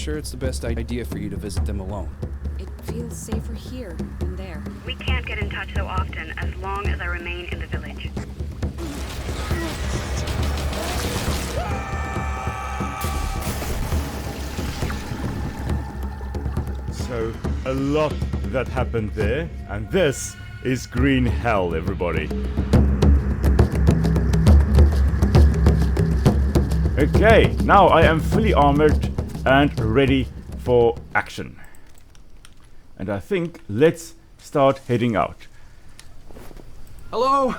sure it's the best idea for you to visit them alone. It feels safer here than there. We can't get in touch so often as long as I remain in the village. So, a lot that happened there, and this is green hell, everybody. Okay, now I am fully armored and ready for action. And I think let's start heading out. Hello?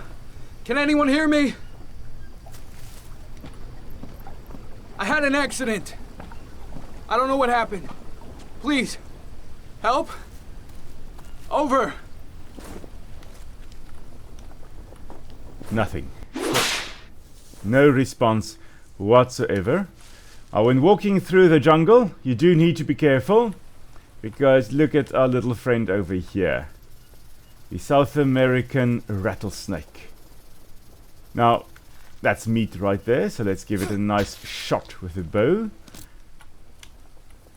Can anyone hear me? I had an accident. I don't know what happened. Please, help? Over. Nothing. No response whatsoever. When walking through the jungle, you do need to be careful, because look at our little friend over here. The South American rattlesnake. Now, that's meat right there, so let's give it a nice shot with a bow.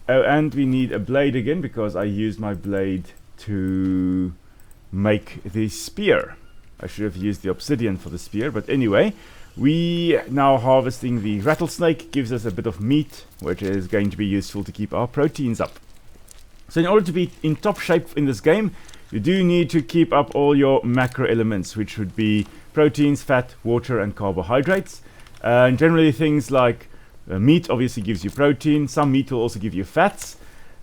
Oh, and we need a blade again, because I used my blade to make the spear. I should have used the obsidian for the spear, but anyway, we now harvesting the rattlesnake gives us a bit of meat, which is going to be useful to keep our proteins up. So in order to be in top shape in this game, you do need to keep up all your macro elements, which would be proteins, fat, water, and carbohydrates. And generally things like meat obviously gives you protein, some meat will also give you fats,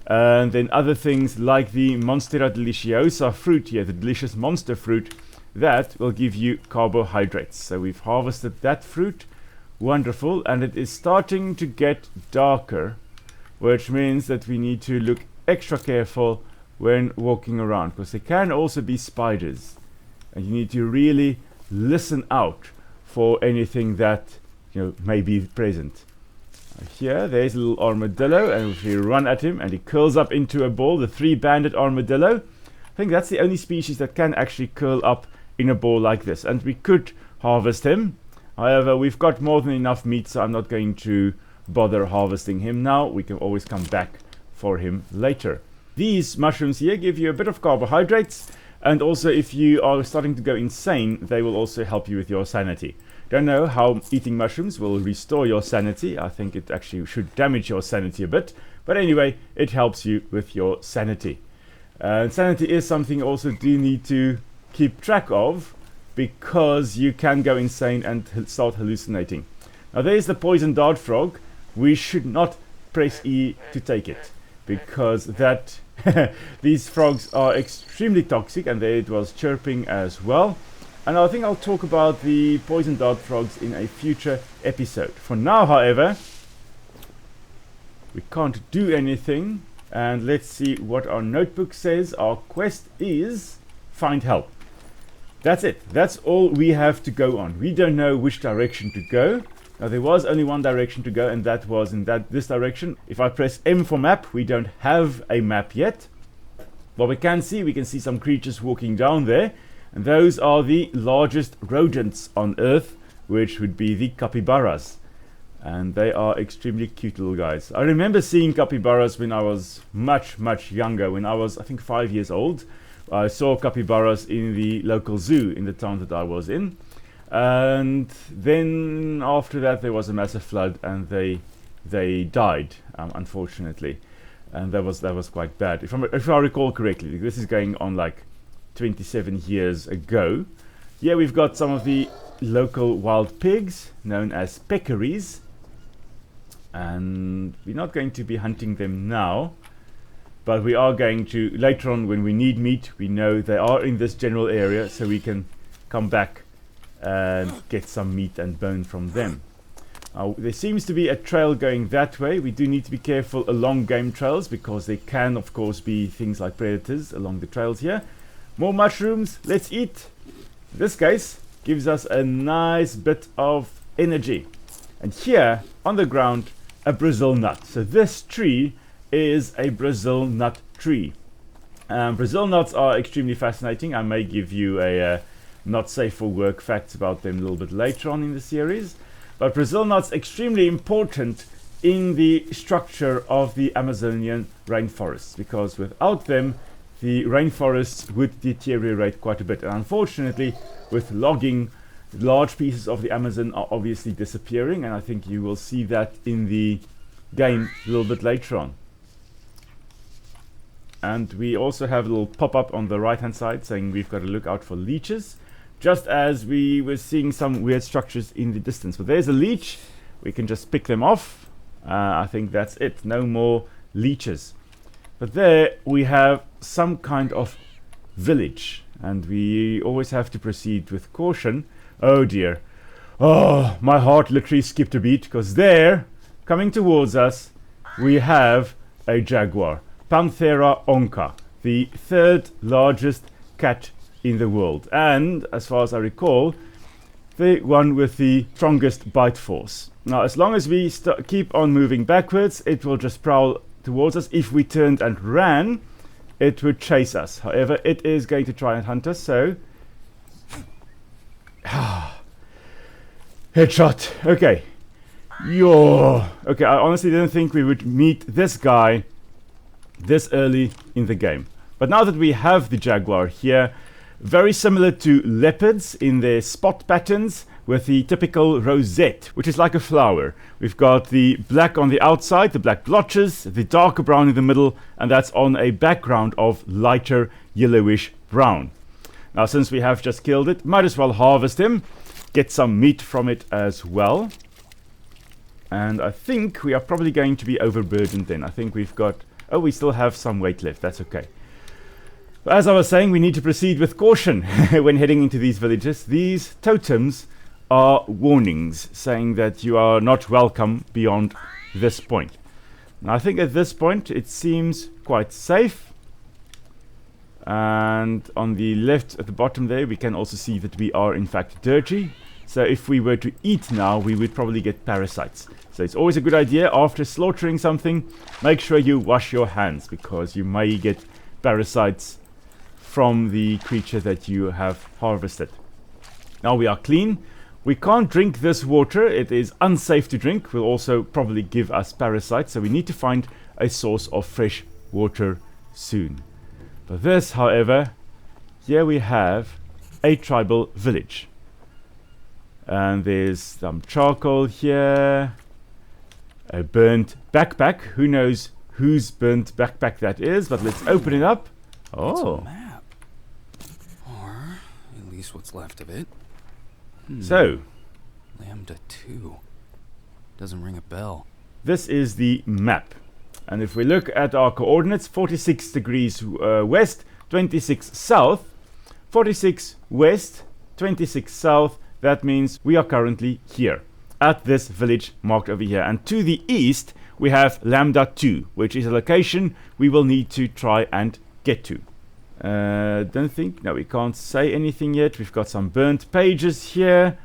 and then other things like the Monstera deliciosa fruit here, the delicious monster fruit, that will give you carbohydrates. So we've harvested that fruit, wonderful, and it is starting to get darker, which means that we need to look extra careful when walking around, because there can also be spiders, and you need to really listen out for anything that may be present. Here there's a little armadillo, and if we run at him and he curls up into a ball, the three-banded armadillo, I think that's the only species that can actually curl up in a ball like this, and we could harvest him. However, we've got more than enough meat, so I'm not going to bother harvesting him now. We can always come back for him later. These mushrooms here give you a bit of carbohydrates, and also if you are starting to go insane, they will also help you with your sanity. Don't know how eating mushrooms will restore your sanity. I think it actually should damage your sanity a bit, but anyway, it helps you with your sanity. And sanity is something you also do need to keep track of, because you can go insane and start hallucinating. Now there's the poison dart frog. We should not press E to take it, because that these frogs are extremely toxic, and there it was chirping as well. And I think I'll talk about the poison dart frogs in a future episode. For now, however, we can't do anything, and let's see what our notebook says. Our quest is find help. That's it. That's all we have to go on. We don't know which direction to go. Now there was only one direction to go, and that was in this direction. If I press M for map, we don't have a map yet. But we can see some creatures walking down there, and those are the largest rodents on Earth, which would be the capybaras. And they are extremely cute little guys. I remember seeing capybaras when I was much younger, when I was I think 5 years old. I saw capybaras in the local zoo in the town that I was in, and then after that there was a massive flood, and they died, unfortunately, and that was quite bad. If I recall correctly, this is going on like 27 years ago. Here we've got some of the local wild pigs known as peccaries, and we're not going to be hunting them now. But we are going to, later on when we need meat, we know they are in this general area, so we can come back and get some meat and bone from them. There seems to be a trail going that way. We do need to be careful along game trails, because there can of course be things like predators along the trails here. More mushrooms, let's eat. In this case, gives us a nice bit of energy. And here, on the ground, a Brazil nut. So this tree is a Brazil nut tree. Brazil nuts are extremely fascinating. I may give you a not safe for work facts about them a little bit later on in the series. But Brazil nuts extremely important in the structure of the Amazonian rainforests, because without them the rainforests would deteriorate quite a bit. And unfortunately, with logging, large pieces of the Amazon are obviously disappearing, and I think you will see that in the game a little bit later on. And we also have a little pop-up on the right hand side saying we've got to look out for leeches, just as we were seeing some weird structures in the distance. But there's a leech, we can just pick them off. I think that's it, no more leeches. But there we have some kind of village, and we always have to proceed with caution. Oh dear, oh, my heart literally skipped a beat, because there, coming towards us, we have a jaguar, Panthera onca, the third largest cat in the world, and as far as I recall, the one with the strongest bite force. Now, as long as we keep on moving backwards, it will just prowl towards us. If we turned and ran, it would chase us. However, it is going to try and hunt us, so headshot. Okay. Okay, I honestly didn't think we would meet this guy this early in the game. But now that we have the jaguar here, very similar to leopards in their spot patterns, with the typical rosette, which is like a flower. We've got the black on the outside, the black blotches, the darker brown in the middle, and that's on a background of lighter yellowish brown. Now, since we have just killed it, might as well harvest him, get some meat from it as well. And I think we are probably going to be overburdened then. I think we've got... Oh, we still have some weight left. That's okay. But as I was saying, we need to proceed with caution when heading into these villages. These totems are warnings saying that you are not welcome beyond this point. Now, I think at this point it seems quite safe. And on the left at the bottom there, we can also see that we are in fact dirty. So if we were to eat now, we would probably get parasites. So it's always a good idea after slaughtering something, make sure you wash your hands, because you may get parasites from the creature that you have harvested. Now we are clean. We can't drink this water. It is unsafe to drink. Will also probably give us parasites. So we need to find a source of fresh water soon. For this, however, here we have a tribal village. And there's some charcoal here. A burnt backpack. Who knows whose burnt backpack that is? But let's open it up. It's Oh. a map. Or at least what's left of it. So, Lambda 2. Doesn't ring a bell. this is the map. And if we look at our coordinates, 46 degrees west, 26 south, 46 west, 26 south, that means we are currently here, at this village marked over here. And to the east, we have Lambda 2, which is a location we will need to try and get to. Don't think, no, we can't say anything yet. We've got some burnt pages here,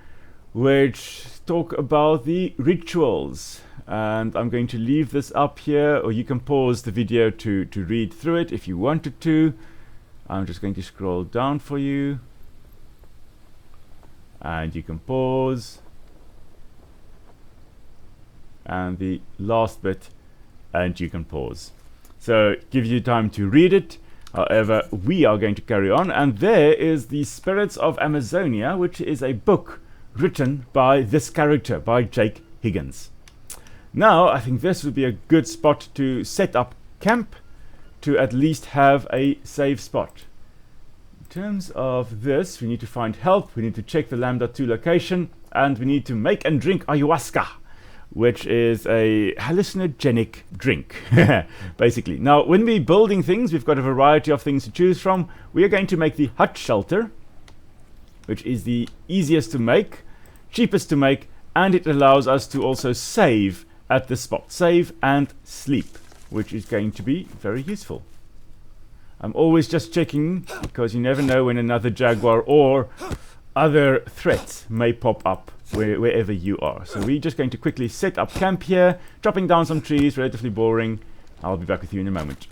which talk about the rituals. And I'm going to leave this up here, or you can pause the video to read through it if you wanted to. I'm just going to scroll down for you. And you can pause. And the last bit, and you can pause. So it gives you time to read it. However, we are going to carry on, and there is The Spirits of Amazonia, which is a book written by this character, by Jake Higgins. Now, I think this would be a good spot to set up camp, to at least have a safe spot. In terms of this, we need to find help, we need to check the Lambda 2 location, and we need to make and drink ayahuasca, which is a hallucinogenic drink, basically. Now, when we're building things, we've got a variety of things to choose from. We are going to make the hut shelter, which is the easiest to make, cheapest to make, and it allows us to also save at the spot. Save and sleep, which is going to be very useful. I'm always just checking, because you never know when another jaguar or other threats may pop up wherever you are. So we're just going to quickly set up camp here, chopping down some trees, relatively boring. I'll be back with you in a moment.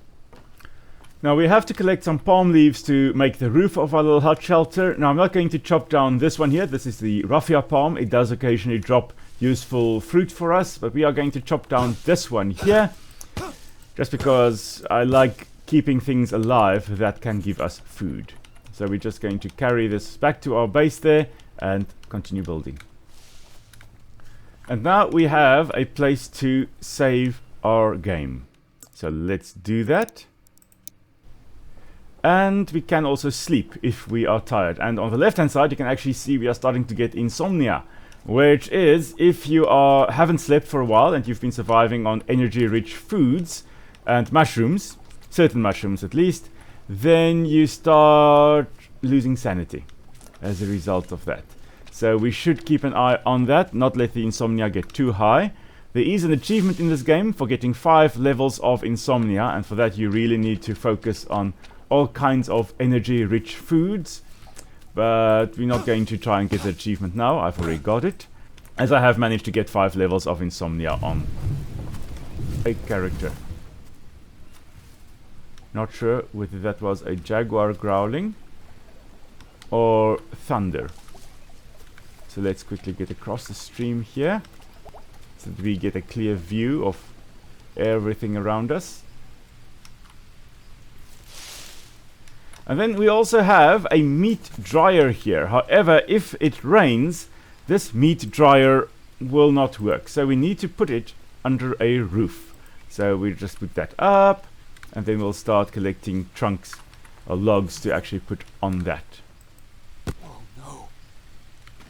Now we have to collect some palm leaves to make the roof of our little hut shelter. Now I'm not going to chop down this one here. This is the raffia palm. It does occasionally drop useful fruit for us, but we are going to chop down this one here, just because I like keeping things alive that can give us food. So we're just going to carry this back to our base there and continue building. And now we have a place to save our game. So let's do that. And we can also sleep if we are tired. And on the left hand side you can actually see we are starting to get insomnia, which is if you haven't slept for a while and you've been surviving on energy rich foods and mushrooms, certain mushrooms at least, then you start losing sanity as a result of that. So we should keep an eye on that, not let the insomnia get too high. There is an achievement in this game for getting 5 levels of insomnia, and for that you really need to focus on all kinds of energy rich foods. But we're not going to try and get the achievement now, I've already got it, as I have managed to get 5 levels of insomnia on a character. Not sure whether that was a jaguar growling or thunder. So let's quickly get across the stream here so that we get a clear view of everything around us. And then we also have a meat dryer here. However, if it rains, this meat dryer will not work. So we need to put it under a roof. So we just put that up, and then we'll start collecting trunks or logs to actually put on that. Oh no.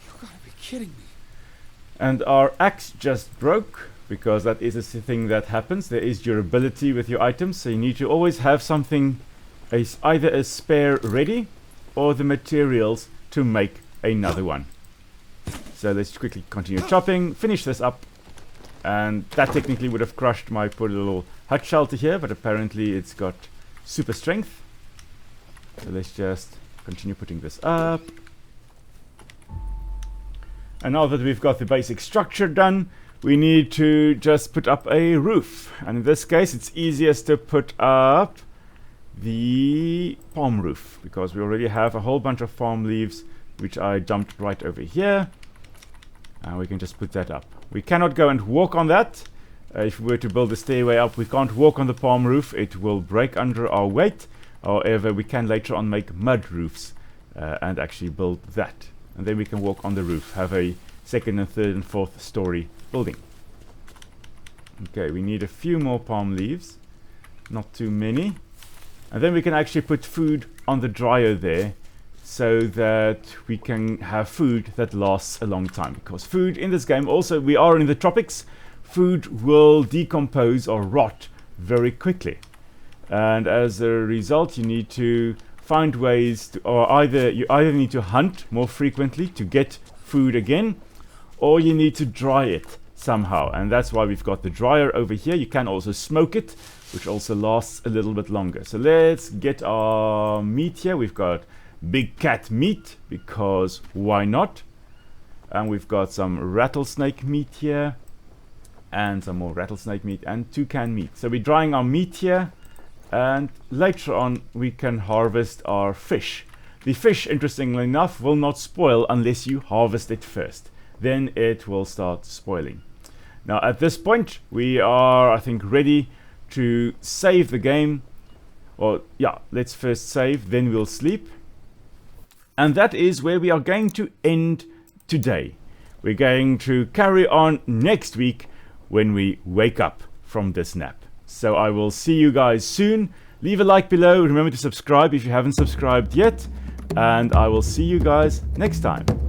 You gotta be kidding me. And our axe just broke, because that is a thing that happens. There is durability with your items, so you need to always have something, either a spare ready or the materials to make another one. So let's quickly continue chopping, finish this up, and that technically would have crushed my poor little hut shelter here, but apparently it's got super strength. So let's just continue putting this up. And now that we've got the basic structure done, we need to just put up a roof. And in this case it's easiest to put up the palm roof, because we already have a whole bunch of palm leaves which I dumped right over here, and we can just put that up. We cannot go and walk on that. If we were to build a stairway up, we can't walk on the palm roof, it will break under our weight. However, we can later on make mud roofs and actually build that, and then we can walk on the roof, have a second and third and fourth story building. Okay, we need a few more palm leaves, not too many. And then we can actually put food on the dryer there, so that we can have food that lasts a long time. Because food in this game, also we are in the tropics, food will decompose or rot very quickly. And as a result, you need to find ways to, you either need to hunt more frequently to get food again, or you need to dry it somehow. And that's why we've got the dryer over here. You can also smoke it, which also lasts a little bit longer. So let's get our meat here. We've got big cat meat, because why not? And we've got some rattlesnake meat here, and some more rattlesnake meat, and toucan meat. So we're drying our meat here, and later on we can harvest our fish. The fish, interestingly enough, will not spoil unless you harvest it first. Then it will start spoiling. Now at this point we are, I think, ready to save the game. Or yeah, let's first save, then we'll sleep. And that is where we are going to end today. We're going to carry on next week when we wake up from this nap. So I will see you guys soon. Leave a like below. Remember to subscribe if you haven't subscribed yet. And I will see you guys next time.